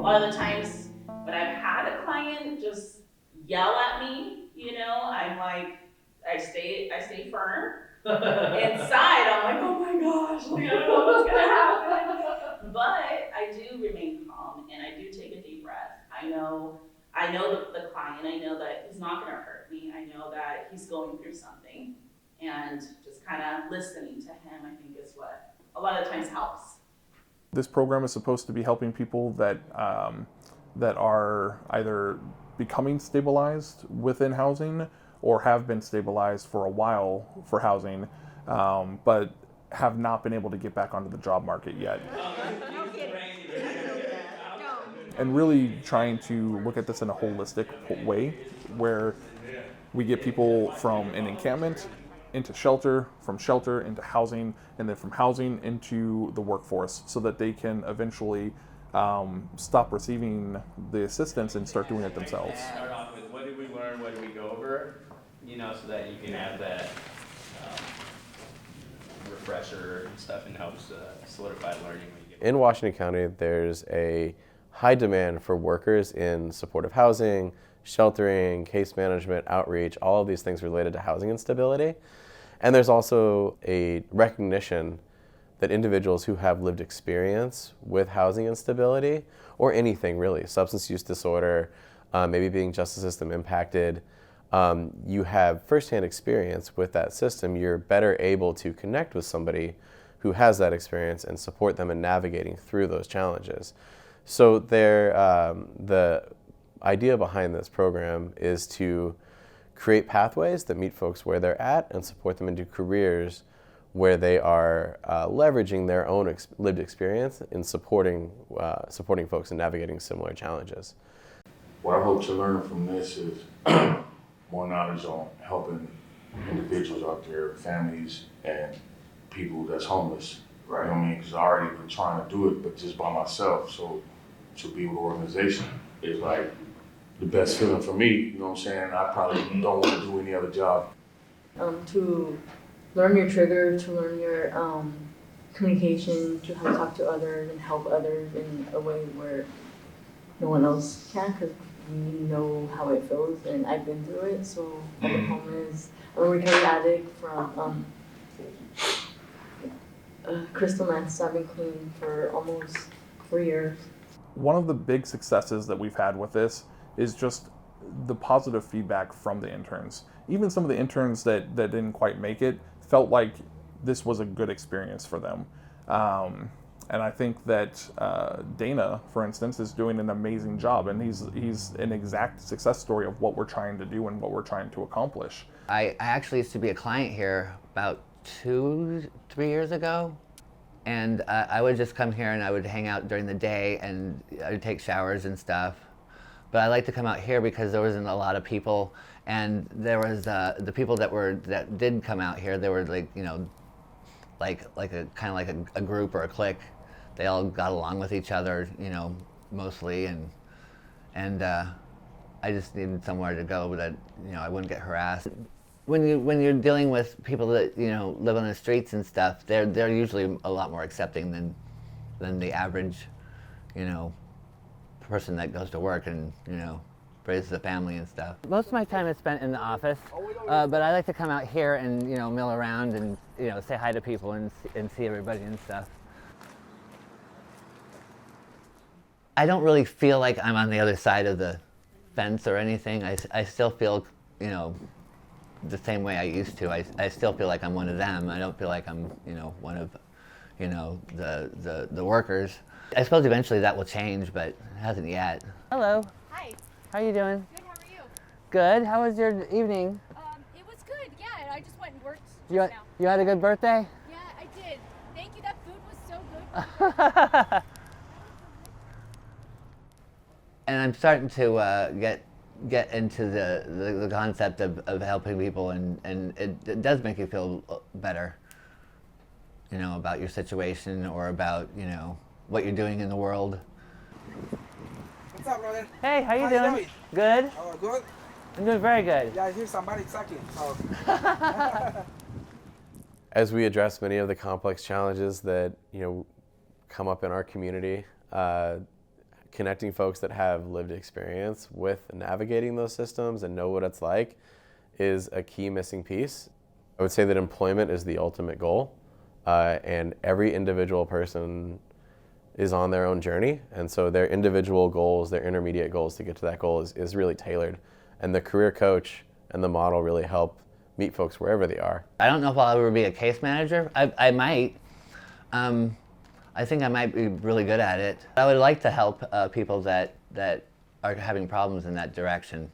lot of the times when I've had a client just yell at me, I'm like, I stay firm. Inside, I'm like, oh my gosh, like, I don't know what's gonna happen. But I do remain calm and I do take a deep breath. I know the client. I know that he's not gonna hurt me. I know that he's going through something, and just kind of listening to him, I think, is what a lot of times helps. This program is supposed to be helping people that are either becoming stabilized within housing or have been stabilized for a while for housing, but have not been able to get back onto the job market yet. And really trying to look at this in a holistic way where we get people from an encampment into shelter, from shelter into housing, and then from housing into the workforce so that they can eventually stop receiving the assistance and start doing it themselves. Start off with what did we learn, what did we go over, so that you can have that refresher and stuff and helps solidify learning when you get In Washington County, there's a high demand for workers in supportive housing, sheltering, case management, outreach, all of these things related to housing instability. And there's also a recognition that individuals who have lived experience with housing instability, or anything really, substance use disorder, maybe being justice system impacted, you have firsthand experience with that system, you're better able to connect with somebody who has that experience and support them in navigating through those challenges. So the idea behind this program is to create pathways that meet folks where they're at and support them into careers where they are leveraging their own lived experience in supporting folks in navigating similar challenges. What I hope to learn from this is more knowledge on helping individuals out there, families, and people that's homeless. Right. You know what I mean? Because I already been trying to do it, but just by myself. So to be with an organization is like the best feeling for me. You know what I'm saying? I probably don't want to do any other job. To learn your trigger, to learn your communication, to how to talk to others and help others in a way where no one else can, because we know how it feels and I've been through it. So I've been homeless. I'm a recovery addict from crystal meth. I've been clean for almost 4 years. One of the big successes that we've had with this is just the positive feedback from the interns. Even some of the interns that didn't quite make it felt like this was a good experience for them. And I think that Dana, for instance, is doing an amazing job, and he's an exact success story of what we're trying to do and what we're trying to accomplish. I actually used to be a client here about 2-3 years ago, and I would just come here and I would hang out during the day and I would take showers and stuff. But I like to come out here because there wasn't a lot of people, and there was the people that did come out here. They were like like a kind of like a group or a clique. They all got along with each other, mostly, and I just needed somewhere to go that I wouldn't get harassed. When you're dealing with people that live on the streets and stuff, they're usually a lot more accepting than the average person that goes to work and raises a family and stuff. Most of my time is spent in the office, but I like to come out here and mill around and say hi to people and see everybody and stuff. I don't really feel like I'm on the other side of the fence or anything. I still feel the same way I used to. I still feel like I'm one of them. I don't feel like I'm one of the workers. I suppose eventually that will change, but it hasn't yet. Hello. Hi. How are you doing? Good. How are you? Good. How was your evening? It was good. Yeah, I just went and worked You just now. you had a good birthday? Yeah, I did. Thank you. That food was so good. And I'm starting to get into the concept of helping people, and it does make you feel better, about your situation or about what you're doing in the world. What's up, brother? Hey, how you doing? Good. Oh, good. I'm doing very good. Yeah, I hear somebody talking. Oh. As we address many of the complex challenges that come up in our community, connecting folks that have lived experience with navigating those systems and know what it's like is a key missing piece. I would say that employment is the ultimate goal, and every individual person is on their own journey, and so their individual goals, their intermediate goals to get to that goal is really tailored. And the career coach and the model really help meet folks wherever they are. I don't know if I'll ever be a case manager. I might. I think I might be really good at it. I would like to help people that are having problems in that direction.